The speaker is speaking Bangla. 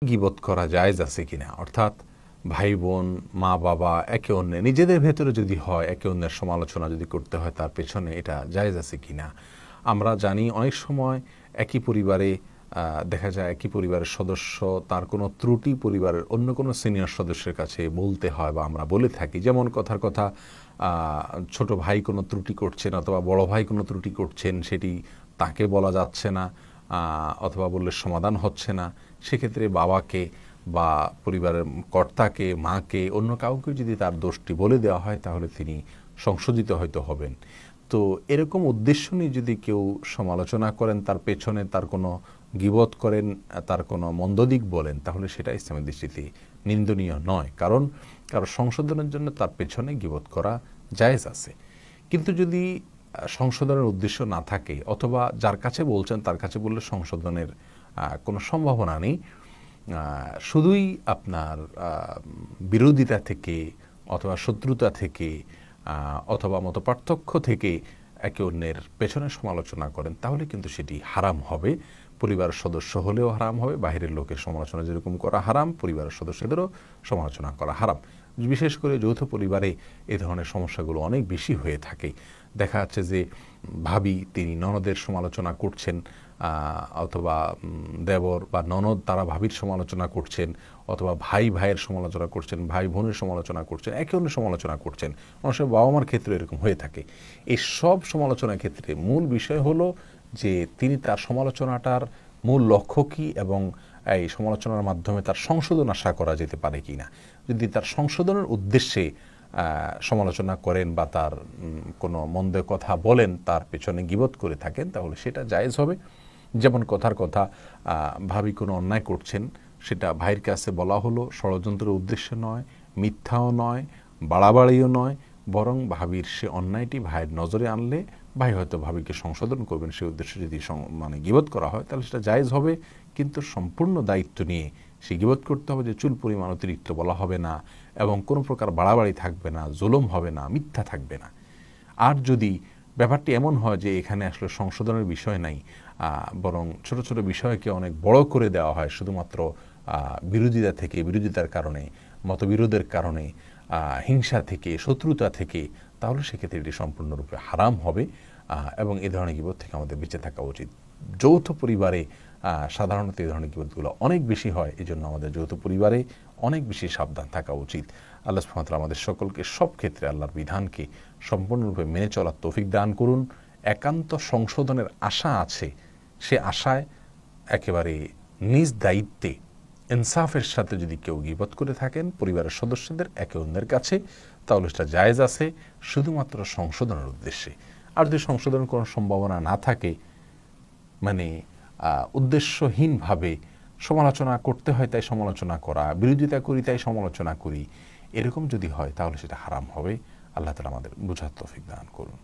গীবত করা জায়েজ আছে কিনা, অর্থাৎ ভাই বোন মা বাবা একে অন্যের নিজেদের ভেতরে যদি হয় একে অন্যের সমালোচনা যদি করতে হয় তার পেছনে এটা জায়েজ আছে কিনা। আমরা জানি অনেক সময় একই পরিবারে দেখা যায় একই পরিবারের সদস্য তার কোনো ত্রুটি পরিবারের অন্য কোনো সিনিয়র সদস্যের কাছে বলতে হয় বা আমরা বলে থাকি। যেমন কথার কথা ছোট ভাই কোনো ত্রুটি করছেন অথবা বড় ভাই কোনো ত্রুটি করছেন, সেটি তাকে বলা যাচ্ছে না অথবা বললে সমাধান হচ্ছে না। সেক্ষেত্রে বাবাকে বা পরিবারের কর্তাকে, মাকে, অন্য কাউকে যদি তার দোষটি বলে দেওয়া হয় তাহলে তিনি সংশোধিত হয়তো হবেন। তো এরকম উদ্দেশ্য নিয়ে যদি কেউ সমালোচনা করেন, তার পেছনে তার কোনো গীবত করেন, তার কোনো মন্দ দিক বলেন, তাহলে সেটা ইসলামের দৃষ্টিতে নিন্দনীয় নয়। কারণ কারো সংশোধনের জন্য তার পেছনে গীবত করা জায়েজ আছে। কিন্তু যদি সংশোধনের উদ্দেশ্য না থাকে অথবা যার কাছে বলছেন তার কাছে বললে সংশোধনের কোনো সম্ভাবনা নেই, শুধুই আপনার বিরোধিতা থেকে অথবা শত্রুতা থেকে অথবা মতপার্থক্য থেকে একে অন্যের পেছনে সমালোচনা করেন, তাহলে কিন্তু সেটি হারাম হবে। পরিবারের সদস্য হলেও হারাম হবে, বাহিরের লোকের সমালোচনা যেরকম করা হারাম, পরিবারের সদস্যদেরও সমালোচনা করা হারাম। বিশেষ করে যৌথ পরিবারে এ ধরনের সমস্যাগুলো অনেক বেশি হয়ে থাকে। দেখা যাচ্ছে যে ভাবি তিনি ননদের সমালোচনা করছেন অথবা দেবর বা ননদ তারা ভাবির সমালোচনা করছেন, অথবা ভাই ভাইয়ের সমালোচনা করছেন, ভাই বোনের সমালোচনা করছেন, একে অন্যের সমালোচনা করছেন। অনেক সময় বাবা মার ক্ষেত্রে এরকম হয়ে থাকে। এই সব সমালোচনার ক্ষেত্রে মূল বিষয় হলো যে তিনি তার সমালোচনাটার মূল লক্ষ্য কী এবং এই সমালোচনার মাধ্যমে তার সংশোধন আশা করা যেতে পারে কি না। যদি তার সংশোধনের উদ্দেশ্যে সমালোচনা করেন বা তার কোনো মন্দ কথা বলেন, তার পেছনে গীবত করে থাকেন, তাহলে সেটা জায়েজ হবে। যেমন কথার কথা ভাবি কোনো অন্যায় করছেন, সেটা ভাইয়ের কাছে বলা হলো, ষড়যন্ত্রের উদ্দেশ্যে নয়, মিথ্যাও নয়, বাড়াবাড়িও নয়, বরং ভাবির সে অন্যায়টি ভাইয়ের নজরে আনলে ভাই হয়তো ভাবিকে সংশোধন করবেন। সে উদ্দেশ্যে যদি গীবত করা হয় তাহলে সেটা জায়েজ হবে। কিন্তু সম্পূর্ণ দায়িত্ব নিয়ে সে গীবত করতে হবে, যে চুল পরিমাণ অতিরিক্ত বলা হবে না এবং কোনো প্রকার বাড়াবাড়ি থাকবে না, জুলুম হবে না, মিথ্যা থাকবে না। আর যদি ব্যাপারটি এমন হয় যে এখানে আসলে সংশোধনের বিষয় নাই, বরং ছোট ছোট বিষয়কে অনেক বড় করে দেওয়া হয় শুধুমাত্র বিরোধিতা থেকে, বিরোধিতার কারণে, মতবিরোধের কারণে, হিংসা থেকে, শত্রুতা থেকে, তাহলে সেক্ষেত্রে এটি সম্পূর্ণরূপে হারাম হবে এবং এ ধরনের গীবত থেকে আমাদের বেঁচে থাকা উচিত। যৌথ পরিবারে সাধারণত এই ধরনের গীবতগুলো অনেক বেশি হয়, এই জন্য আমাদের যৌথ পরিবারে অনেক বেশি সাবধান থাকা উচিত। আল্লাহ সুবহানাহু ওয়া তাআলা আমাদের সকলকে সব ক্ষেত্রে আল্লাহর বিধানকে সম্পূর্ণরূপে মেনে চলার তৌফিক দান করুন। একান্ত সংশোধনের আশা আছে, সে আশায় একেবারে নিজ দায়িত্বে ইনসাফের সাথে যদি কেউ গীবত করে থাকেন পরিবারের সদস্যদের একে অন্যের কাছে, তাহলে সেটা জায়েজ আছে শুধুমাত্র সংশোধনের উদ্দেশ্যে। আর যদি সংশোধনের কোনো সম্ভাবনা না থাকে, মানে উদ্দেশ্যহীনভাবে সমালোচনা করতে হয় তাই সমালোচনা করা, বিরোধিতা করি তাই সমালোচনা করি, এরকম যদি হয় তাহলে সেটা হারাম হবে। আল্লাহ তাআলা আমাদের বুঝার তৌফিক দান করুন।